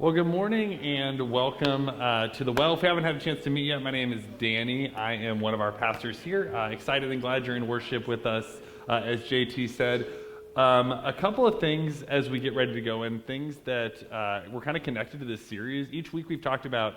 Well, good morning and welcome to the Well. If you haven't had a chance to meet yet, my name is Danny. I am one of our pastors here. Excited and glad you're in worship with us, as JT said. A couple of things as we get ready to go in, things that we're kind of connected to this series. Each week we've talked about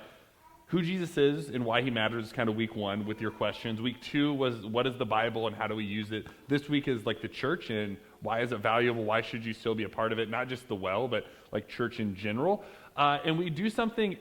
who Jesus is and why he matters, kind of week one with your questions. Week two was what is the Bible and how do we use it? This week is like the church and why is it valuable? Why should you still be a part of it? Not just the Well, but like church in general. And we do something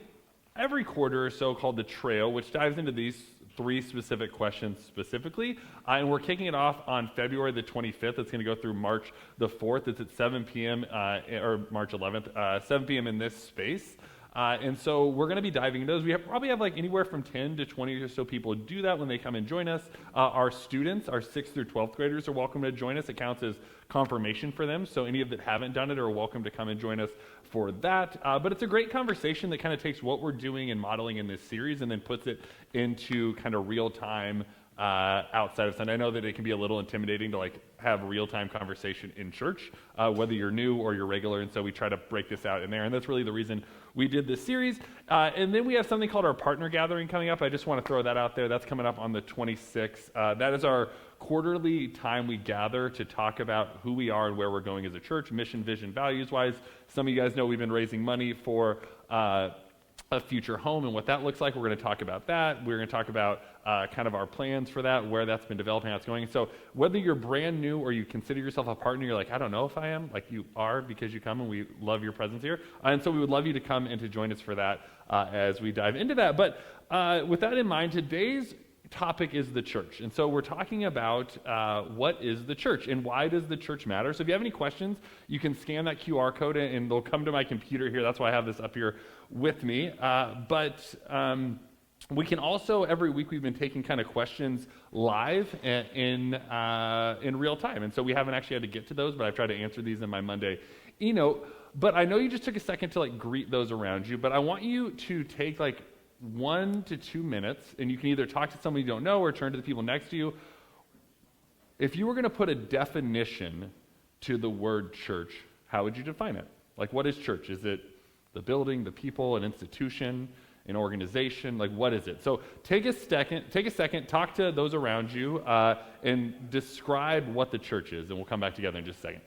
every quarter or so called the Trail, which dives into these three specific questions specifically. And we're kicking it off on February the 25th. It's going to go through March the 4th. It's at 7 p.m. Or March 11th, 7 p.m. in this space. And so we're going to be diving into those. We probably have like anywhere from 10 to 20 or so people do that when they come and join us. Our students, our 6th through 12th graders are welcome to join us. It counts as confirmation for them. So any of that haven't done it are welcome to come and join us for that. But it's a great conversation that kind of takes what we're doing and modeling in this series and then puts it into kind of real time outside of Sunday. I know that it can be a little intimidating to like have real-time conversation in church, whether you're new or you're regular, and so we try to break this out in there, and that's really the reason we did this series. And then we have something called our partner gathering coming up. I just want to throw that out there. That's coming up on the 26th. That is our quarterly time we gather to talk about who we are and where we're going as a church, mission, vision, values-wise. Some of you guys know we've been raising money for a future home and what that looks like. We're going to talk about that. We're going to talk about kind of our plans for that, where that's been developing, how it's going. So whether you're brand new or you consider yourself a partner, you're like, I don't know if I am, like you are because you come and we love your presence here. And so we would love you to come and to join us for that as we dive into that. But with that in mind, today's topic is the church. And so we're talking about what is the church and why does the church matter. So if you have any questions, you can scan that QR code and they'll come to my computer here. That's why I have this up here with me. But we can also, every week we've been taking kind of questions live in real time. And so we haven't actually had to get to those, but I've tried to answer these in my Monday e-note. But I know you just took a second to like greet those around you, but I want you to take like 1 to 2 minutes, and you can either talk to somebody you don't know or turn to the people next to you. If you were going to put a definition to the word church, how would you define it? Like, what is church? Is it the building, the people, an institution, an organization? Like, what is it? So take a second, talk to those around you, and describe what the church is, and we'll come back together in just a second.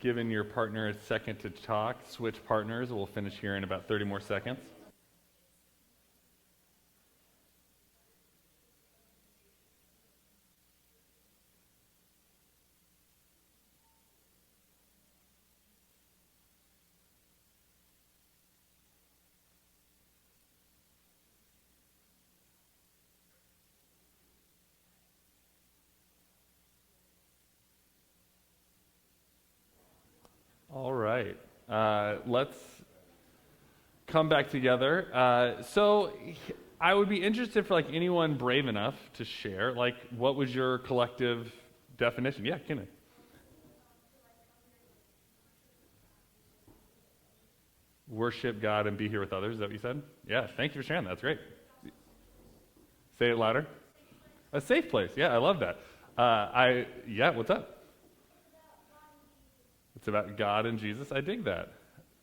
Giving your partner a second to talk, switch partners. We'll finish here in about 30 more seconds. All right, let's come back together. So I would be interested for like anyone brave enough to share, like what was your collective definition? Yeah, can I? Worship God and be here with others, is that what you said? Yeah, thank you for sharing that, that's great. Say it louder. A safe place, yeah, I love that. What's up? It's about God and Jesus. I dig that.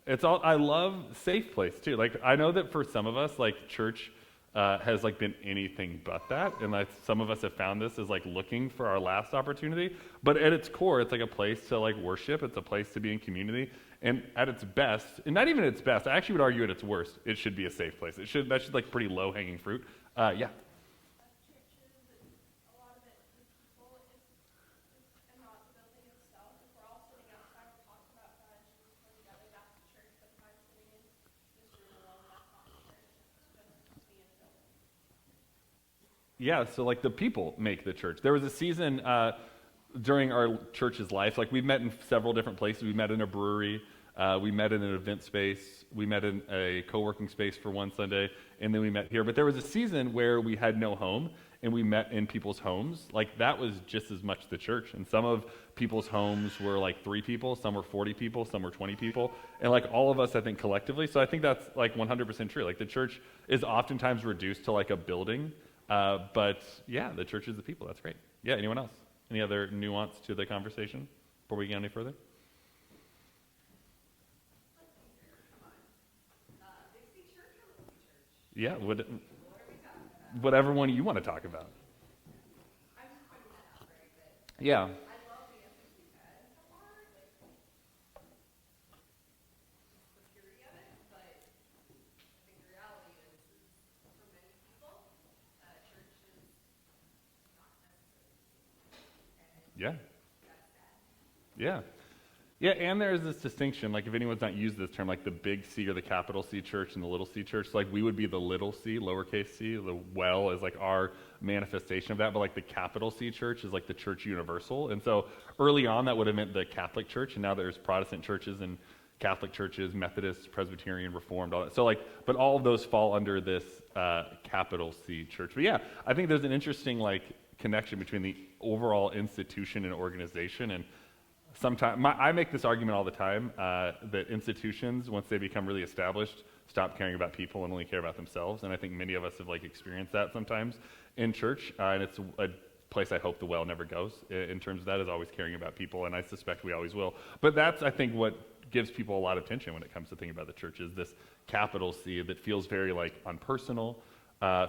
I love safe place too. Like I know that for some of us, like church has like been anything but that, and like some of us have found this as like looking for our last opportunity. But at its core, it's like a place to like worship. It's a place to be in community. And at its best, and not even at its best, I actually would argue at its worst, it should be a safe place. That should like pretty low hanging fruit. Yeah. Yeah, so like the people make the church. There was a season during our church's life, like we've met in several different places. We met in a brewery, we met in an event space, we met in a co-working space for one Sunday, and then we met here. But there was a season where we had no home, and we met in people's homes. Like that was just as much the church. And some of people's homes were like 3 people, some were 40 people, some were 20 people, and like all of us, I think, collectively. So I think that's like 100% true. Like the church is oftentimes reduced to like a building. But yeah, the church is the people. That's great. Yeah, anyone else? Any other nuance to the conversation before we get any further? Yeah, whatever one you want to talk about. Yeah. Yeah. Yeah. Yeah, and there's this distinction, like if anyone's not used this term, like the big C or the capital C church and the little c church, like we would be the little c, lowercase c, the well is like our manifestation of that, but like the capital C church is like the church universal. And so early on that would have meant the Catholic Church, and now there's Protestant churches and Catholic churches, Methodist, Presbyterian, Reformed, all that. So like, but all of those fall under this capital C church. But yeah, I think there's an interesting like connection between the overall institution and organization. And sometimes I make this argument all the time that institutions, once they become really established, stop caring about people and only care about themselves. And I think many of us have like experienced that sometimes in church, and it's a place I hope the well never goes in terms of that, is always caring about people, and I suspect we always will. But that's, I think, what gives people a lot of tension when it comes to thinking about the church, is this capital C that feels very like unpersonal,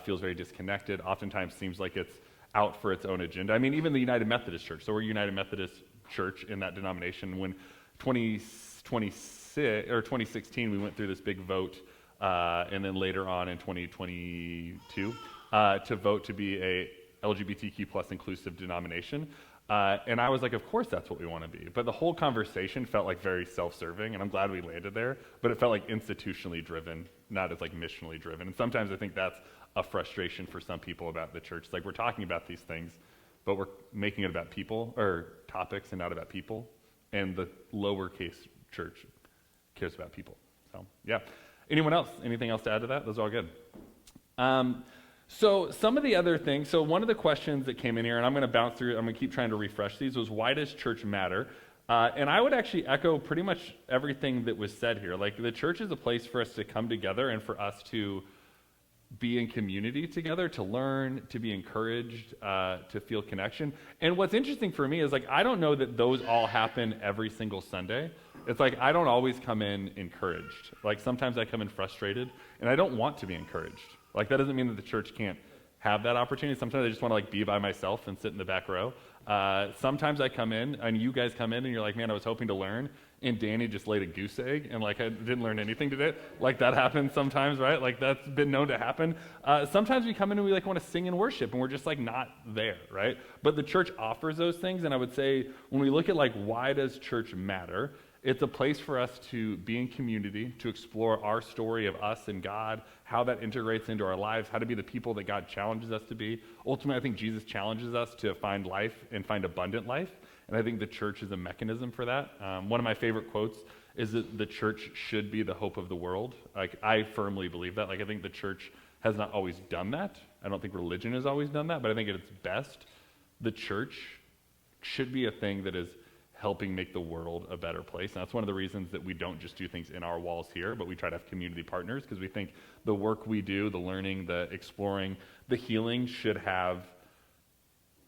feels very disconnected, oftentimes seems like it's out for its own agenda. I mean, even the United Methodist Church. So we're United Methodist Church in that denomination. When 2016 we went through this big vote, and then later on in 2022 to vote to be a LGBTQ plus inclusive denomination. And I was like, of course that's what we want to be. But the whole conversation felt like very self-serving, and I'm glad we landed there, but it felt like institutionally driven, not as like missionally driven. And sometimes I think that's a frustration for some people about the church. It's like we're talking about these things, but we're making it about people, or topics, and not about people. And the lowercase church cares about people. So yeah. Anyone else? Anything else to add to that? Those are all good. So some of the other things, so one of the questions that came in here, and I'm going to bounce through, I'm going to keep trying to refresh these, was why does church matter? And I would actually echo pretty much everything that was said here. Like the church is a place for us to come together and for us to be in community together, to learn, to be encouraged, to feel connection. And what's interesting for me is like, I don't know that those all happen every single Sunday. It's like, I don't always come in encouraged. Like sometimes I come in frustrated, and I don't want to be encouraged. Like that doesn't mean that the church can't have that opportunity. Sometimes I just want to like be by myself and sit in the back row. Sometimes I come in, and you guys come in, and you're like, man, I was hoping to learn, and Danny just laid a goose egg, and like I didn't learn anything today. Like that happens sometimes, right? Like that's been known to happen. Sometimes we come in and we like want to sing and worship, and we're just like not there, right? But the church offers those things, and I would say when we look at like why does church matter, it's a place for us to be in community, to explore our story of us and God, how that integrates into our lives, how to be the people that God challenges us to be. Ultimately, I think Jesus challenges us to find life and find abundant life, and I think the church is a mechanism for that. One of my favorite quotes is that the church should be the hope of the world. Like I firmly believe that. Like I think the church has not always done that. I don't think religion has always done that, but I think at its best, the church should be a thing that is helping make the world a better place. And that's one of the reasons that we don't just do things in our walls here, but we try to have community partners, because we think the work we do, the learning, the exploring, the healing should have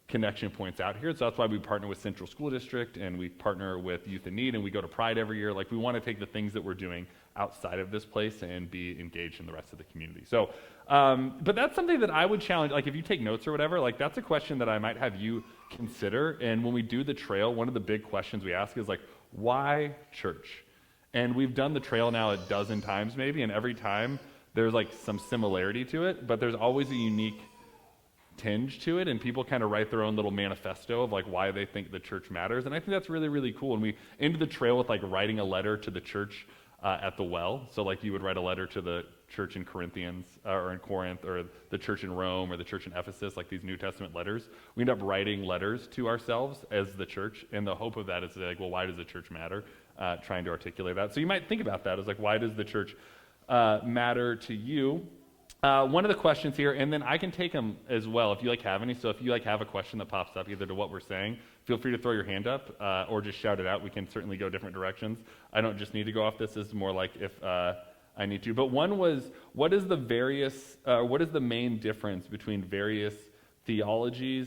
connection points out here. So that's why we partner with Central School District, and we partner with Youth in Need, and we go to Pride every year. Like we want to take the things that we're doing outside of this place and be engaged in the rest of the community. So, but that's something that I would challenge, like if you take notes or whatever, like that's a question that I might have you consider. And when we do the trail, one of the big questions we ask is like, why church? And we've done the trail now a dozen times maybe, and every time there's like some similarity to it, but there's always a unique tinge to it, and people kind of write their own little manifesto of like why they think the church matters. And I think that's really, really cool. And we ended the trail with like writing a letter to the church at the well. So like you would write a letter to the church in Corinthians or in Corinth, or the church in Rome, or the church in Ephesus, like these New Testament letters. We end up writing letters to ourselves as the church, and the hope of that is to say, like, well, why does the church matter? Trying to articulate that. So you might think about that as like, why does the church matter to you? One of the questions here, and then I can take them as well if you like have any. So if you like have a question that pops up either to what we're saying, feel free to throw your hand up or just shout it out. We can certainly go different directions. I don't just need to go off this. This is more like if I need to. But one was, what is the main difference between various theologies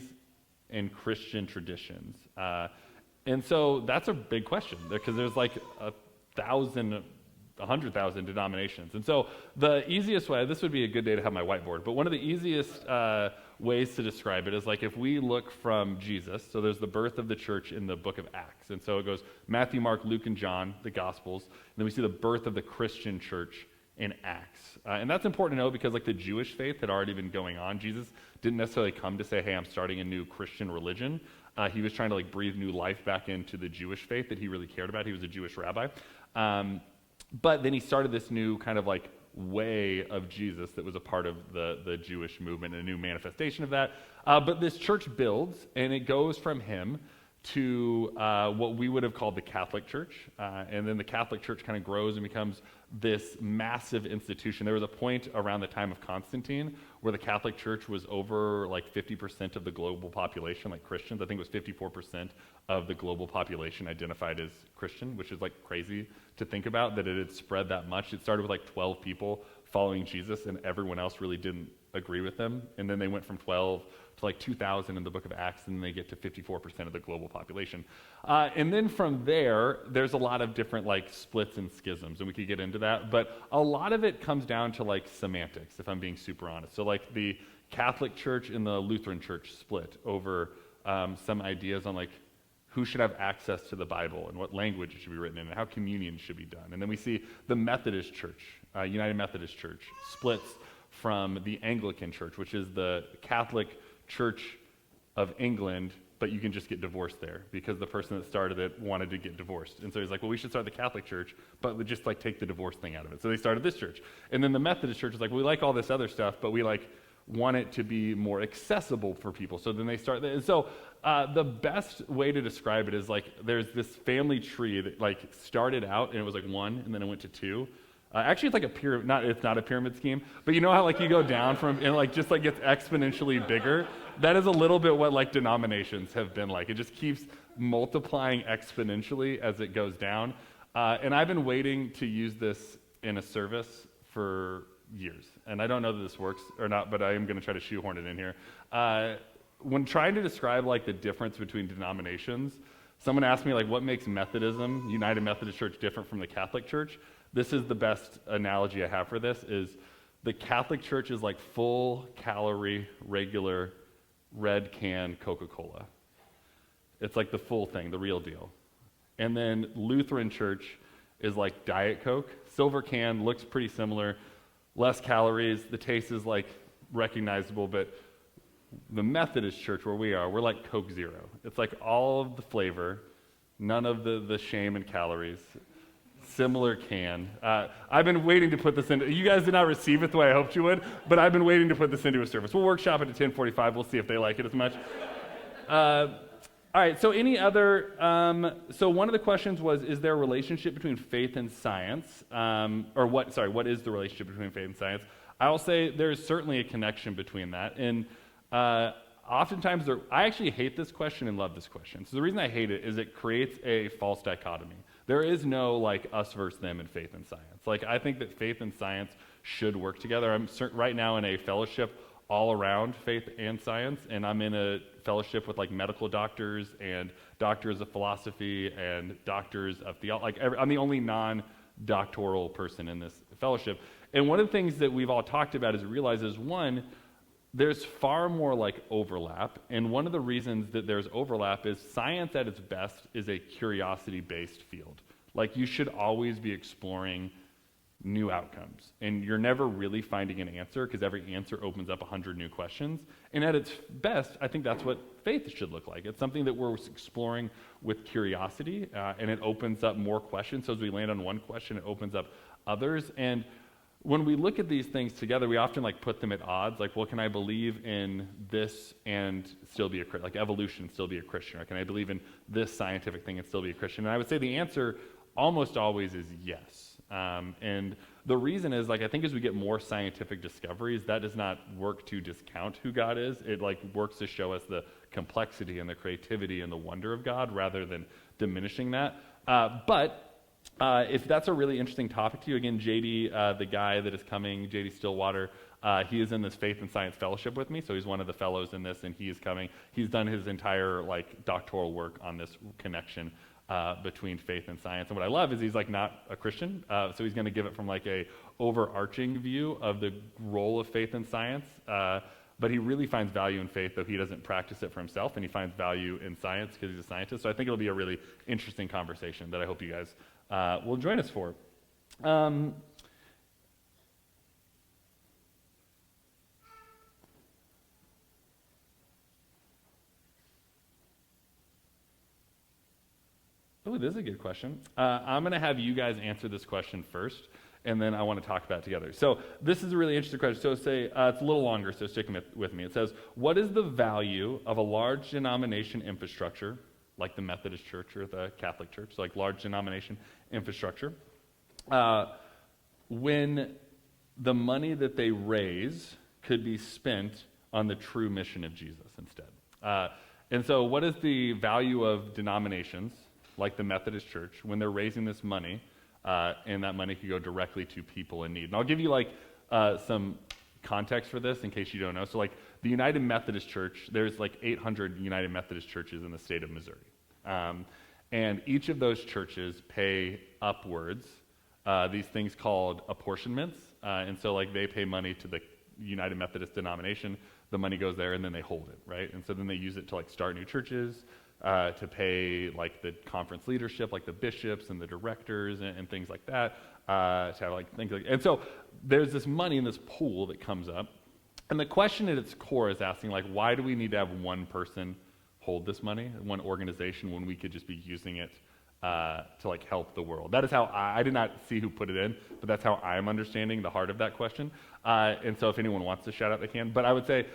and Christian traditions? And so that's a big question because there's like 100,000 denominations. And so the easiest way, this would be a good day to have my whiteboard, but one of the easiest ways to describe it is like if we look from Jesus, so there's the birth of the church in the book of Acts. And so it goes Matthew, Mark, Luke, and John, the Gospels. And then we see the birth of the Christian church in Acts. And that's important to know because like the Jewish faith had already been going on. Jesus didn't necessarily come to say, hey, I'm starting a new Christian religion. He was trying to like breathe new life back into the Jewish faith that he really cared about. He was a Jewish rabbi. But then he started this new kind of like way of Jesus that was a part of the Jewish movement, and a new manifestation of that. But this church builds, and it goes from him to what we would have called the Catholic Church. And then the Catholic Church kind of grows and becomes this massive institution. There was a point around the time of Constantine where the Catholic Church was over like 50% of the global population, like Christians. I think it was 54% of the global population identified as Christian, which is like crazy to think about that it had spread that much. It started with like 12 people following Jesus, and everyone else really didn't agree with them. And then they went from 12 to like 2,000 in the book of Acts, and then they get to 54% of the global population. And then from there, there's a lot of different like splits and schisms, and we could get into that. But a lot of it comes down to like semantics, if I'm being super honest. So like the Catholic Church and the Lutheran Church split over some ideas on like who should have access to the Bible and what language it should be written in and how communion should be done. And then we see the Methodist Church, United Methodist Church, splits from the Anglican Church, which is the Catholic Church of England, but you can just get divorced there because the person that started it wanted to get divorced. And so he's like, well, we should start the Catholic Church, but we just like take the divorce thing out of it. So they started this church. And then the Methodist Church is like, we like all this other stuff, but we like want it to be more accessible for people. So then they start that. And so the best way to describe it is like there's this family tree that like started out and it was like 1 and then it went to 2. Actually, it's like a pyramid. It's not a pyramid scheme, but you know how like you go down from and like just like gets exponentially bigger. That is a little bit what like denominations have been like. It just keeps multiplying exponentially as it goes down. And I've been waiting to use this in a service for years, and I don't know that this works or not, but I am going to try to shoehorn it in here. When trying to describe like the difference between denominations, someone asked me like, what makes Methodism, United Methodist Church, different from the Catholic Church? This is the best analogy I have for this, is the Catholic Church is like full calorie, regular, red can Coca-Cola. It's like the full thing, the real deal. And then Lutheran Church is like Diet Coke, silver can, looks pretty similar, less calories, the taste is like recognizable, but the Methodist Church where we are, we're like Coke Zero. It's like all of the flavor, none of the shame and calories. Similar can. I've been waiting to put this into, you guys did not receive it the way I hoped you would, but I've been waiting to put this into a service. We'll workshop it at 10:45. We'll see if they like it as much. All right, so any other, so one of the questions was, is there a relationship between faith and science? What is the relationship between faith and science? I will say there's certainly a connection between that. And oftentimes, I actually hate this question and love this question. So the reason I hate it is it creates a false dichotomy. There is no like us versus them in faith and science. Like I think that faith and science should work together. I'm right now in a fellowship all around faith and science, and I'm in a fellowship with like medical doctors and doctors of philosophy and doctors of theology. I'm the only non-doctoral person in this fellowship. And one of the things that we've all talked about is realizes one, there's far more like overlap, and one of the reasons that there's overlap is science at its best is a curiosity-based field. Like you should always be exploring new outcomes. And you're never really finding an answer because every answer opens up 100 new questions. And at its best, I think that's what faith should look like. It's something that we're exploring with curiosity, and it opens up more questions. So as we land on one question, it opens up others. And when we look at these things together, we often put them at odds. Well, can I believe in this and still be a Christian? Like evolution and still be a Christian? Or can I believe in this scientific thing and still be a Christian? And I would say the answer almost always is yes. And the reason is, I think as we get more scientific discoveries, that does not work to discount who God is. It works to show us the complexity and the creativity and the wonder of God rather than diminishing that. But if that's a really interesting topic to you, again, JD, the guy that is coming, JD Stillwater, he is in this Faith and Science Fellowship with me, so he's one of the fellows in this, and he is coming. He's done his entire doctoral work on this connection between faith and science. And what I love is he's not a Christian, so he's going to give it from a overarching view of the role of faith and science. But he really finds value in faith, though he doesn't practice it for himself, and he finds value in science because he's a scientist. So I think it'll be a really interesting conversation that I hope you guys will join us for. Oh, this is a good question. I'm going to have you guys answer this question first, and then I want to talk about it together. So this is a really interesting question. So say, it's a little longer, so stick with me. It says, what is the value of a large denomination infrastructure, like the Methodist Church or the Catholic Church, so large denomination infrastructure, when the money that they raise could be spent on the true mission of Jesus instead? And so what is the value of denominations, like the Methodist Church, when they're raising this money, and that money could go directly to people in need? And I'll give you some context for this in case you don't know. So the United Methodist Church, there's 800 United Methodist churches in the state of Missouri. And each of those churches pay upwards these things called apportionments. And so they pay money to the United Methodist denomination, the money goes there and then they hold it, right? And so then they use it to start new churches, to pay the conference leadership, the bishops and the directors and things like that, to have things and so there's this money in this pool that comes up, and the question at its core is asking why do we need to have one person hold this money, one organization, when we could just be using it to help the world? That is how I did not see who put it in, but that's how I'm understanding the heart of that question. And so if anyone wants to shout out, they can. But I would say,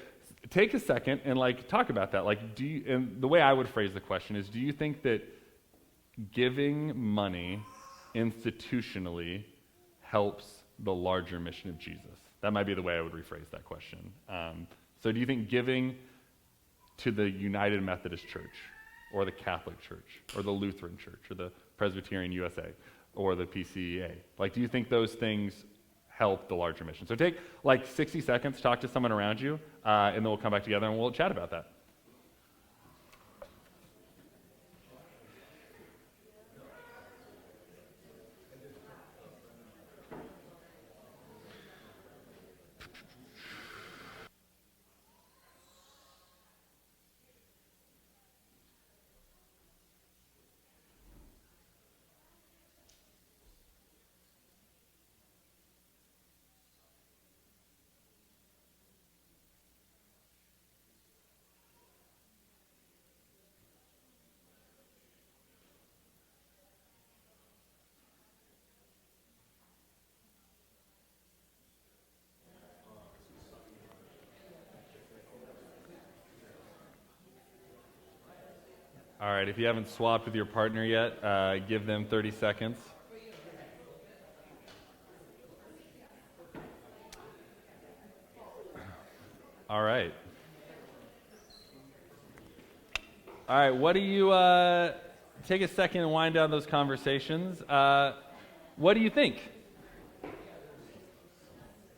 take a second and talk about that. And the way I would phrase the question is, do you think that giving money institutionally helps the larger mission of Jesus? That might be the way I would rephrase that question. So do you think giving to the United Methodist Church, or the Catholic Church, or the Lutheran Church, or the Presbyterian USA, or the PCEA, do you think those things help the larger mission? So take 60 seconds, talk to someone around you, and then we'll come back together and we'll chat about that. All right, if you haven't swapped with your partner yet, give them 30 seconds. All right. All right, what do you, take a second and wind down those conversations. What do you think?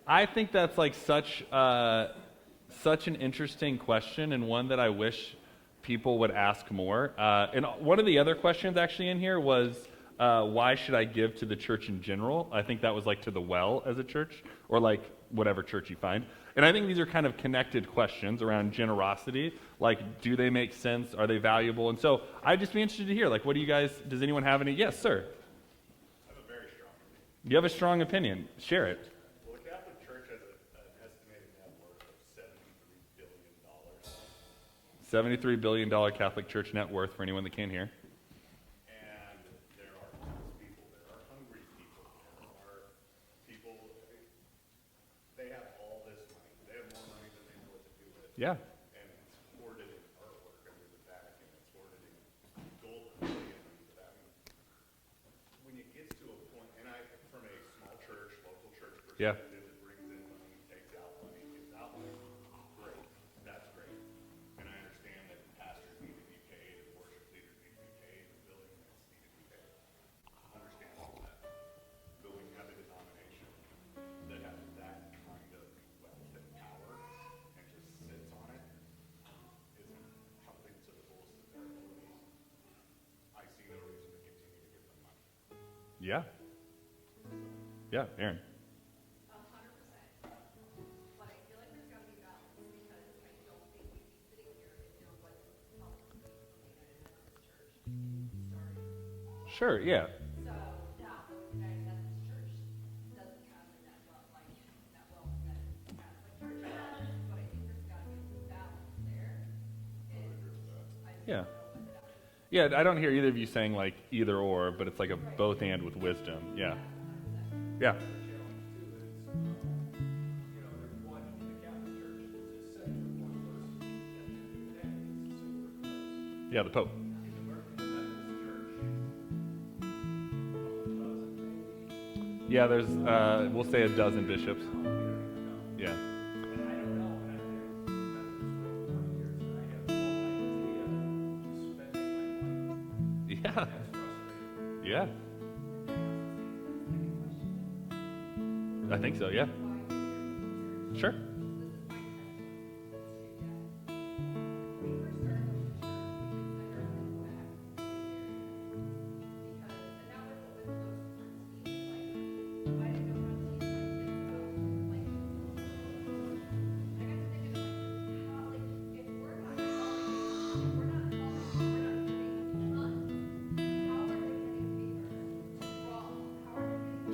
I think that's such an interesting question, and one that I wish people would ask more. And one of the other questions actually in here was, why should I give to the church in general? I think that was to the well as a church, or whatever church you find. And I think these are kind of connected questions around generosity. Do they make sense? Are they valuable? And so I'd just be interested to hear, what do you guys, does anyone have any? Yes, sir. I have a very strong You have a strong opinion. Share it. Well, the Catholic Church has an estimated net worth of $73 billion. $73 billion Catholic Church net worth for anyone that can't hear. And there are townspeople, there are hungry people, there are people, they have all this money. They have more money than they know what to do with. Yeah. And it's hoarded in artwork under the Vatican. It's hoarded in gold bullion under the Vatican. When it gets to a point, and from a small church, local church Yeah. perspective, it brings in money, takes out money, gives out money. Great. That's great. And I understand that pastors need to be paid, and worship leaders need to be paid, and building units need to be paid. Understand all that. But when you have a denomination that has that kind of wealth and power and just sits on it, isn't helping to the fullest of their abilities, I see no reason to continue to give them money. Yeah. Yeah, Aaron. 100%. But I feel like there's got to be balance because I don't think we'd be sitting here if there wasn't help from the United Methodist Church starting. Sure, yeah. So now the United Methodist Church doesn't have the net wealth that the Catholic Church has, but I think there's got to be some balance there. And I just Yeah. don't know what that is. Yeah, I don't hear either of you saying like either or, but it's like a both and with wisdom. Yeah. Yeah. Yeah, the Pope. Yeah, there's, we'll say a dozen bishops. Yeah. Yeah. Yeah. I think so, yeah. Sure.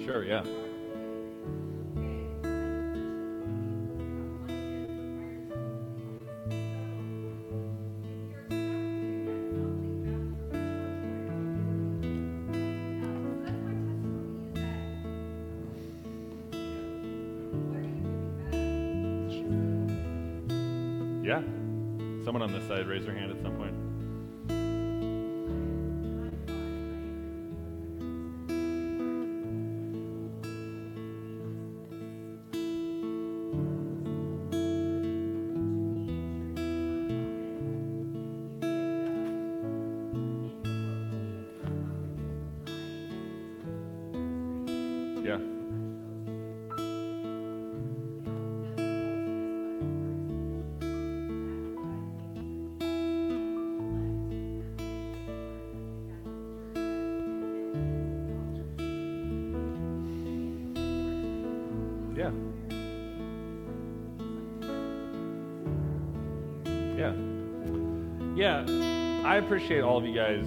Sure, yeah. Yeah. Someone on this side raise their hand at some point. Yeah. Yeah. Yeah. Yeah. I appreciate all of you guys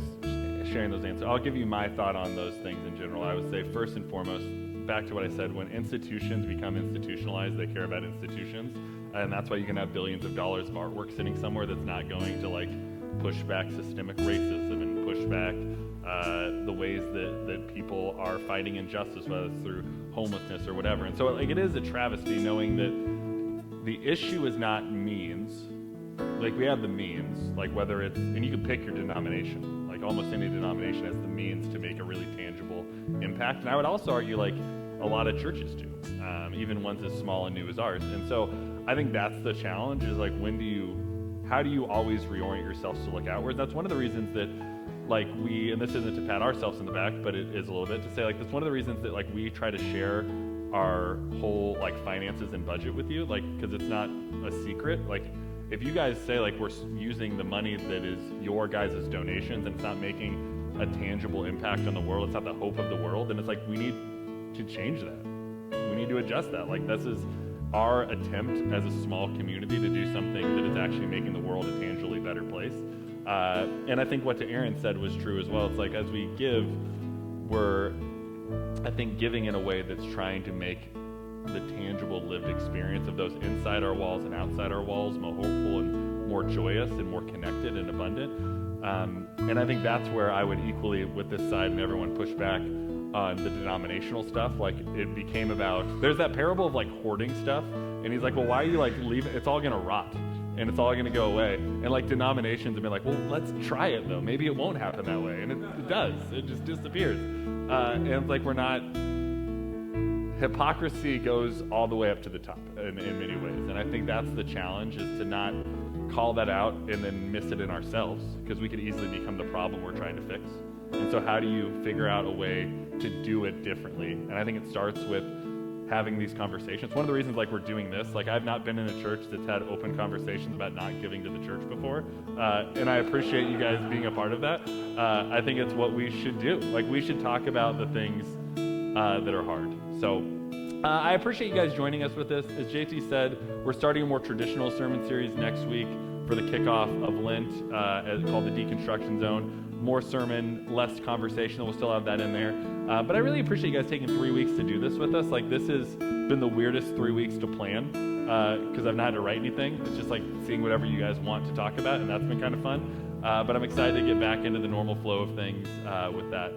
sharing those answers. I'll give you my thought on those things in general. I would say first and foremost, back to what I said, when institutions become institutionalized, they care about institutions. And that's why you can have billions of dollars of artwork sitting somewhere that's not going to like push back systemic racism and push back the ways that people are fighting injustice, whether it's through homelessness or whatever. And so like it is a travesty knowing that the issue is not means. Like we have the means, like whether it's, and you can pick your denomination, like almost any denomination has the means to make a really tangible impact. And I would also argue like a lot of churches do, even ones as small and new as ours. And so I think that's the challenge is like how do you always reorient yourselves to look outwards? That's one of the reasons that like and this isn't to pat ourselves in the back, but it is a little bit to say like, that's one of the reasons that like we try to share our whole like finances and budget with you, like, cause it's not a secret. Like if you guys say like we're using the money that is your guys' donations and it's not making a tangible impact on the world, it's not the hope of the world, then it's like we need to change that. We need to adjust that. Like this is our attempt as a small community to do something that is actually making the world a tangibly better place. And I think what Aaron said was true as well. It's like as we give, I think giving in a way that's trying to make the tangible lived experience of those inside our walls and outside our walls more hopeful and more joyous and more connected and abundant. And I think that's where I would equally, with this side and everyone, push back on the denominational stuff. Like, it became about, there's that parable of like hoarding stuff, and he's like, well, why are you like leaving? It's all gonna rot and it's all going to go away. And like denominations have been like, well, let's try it though. Maybe it won't happen that way. And it does. It just disappears. And it's like, we're not, hypocrisy goes all the way up to the top in many ways. And I think that's the challenge, is to not call that out and then miss it in ourselves, because we could easily become the problem we're trying to fix. And so how do you figure out a way to do it differently? And I think it starts with having these conversations. One of the reasons like we're doing this, like I've not been in a church that's had open conversations about not giving to the church before, and I appreciate you guys being a part of that. I think it's what we should do. Like, we should talk about the things that are hard. So I appreciate you guys joining us with this. As JT said, we're starting a more traditional sermon series next week for the kickoff of Lent, called the Deconstruction Zone. More sermon, less conversation. We'll still have that in there. But I really appreciate you guys taking 3 weeks to do this with us. Like, this has been the weirdest 3 weeks to plan, because I've not had to write anything. It's just like seeing whatever you guys want to talk about, and that's been kind of fun. But I'm excited to get back into the normal flow of things with that.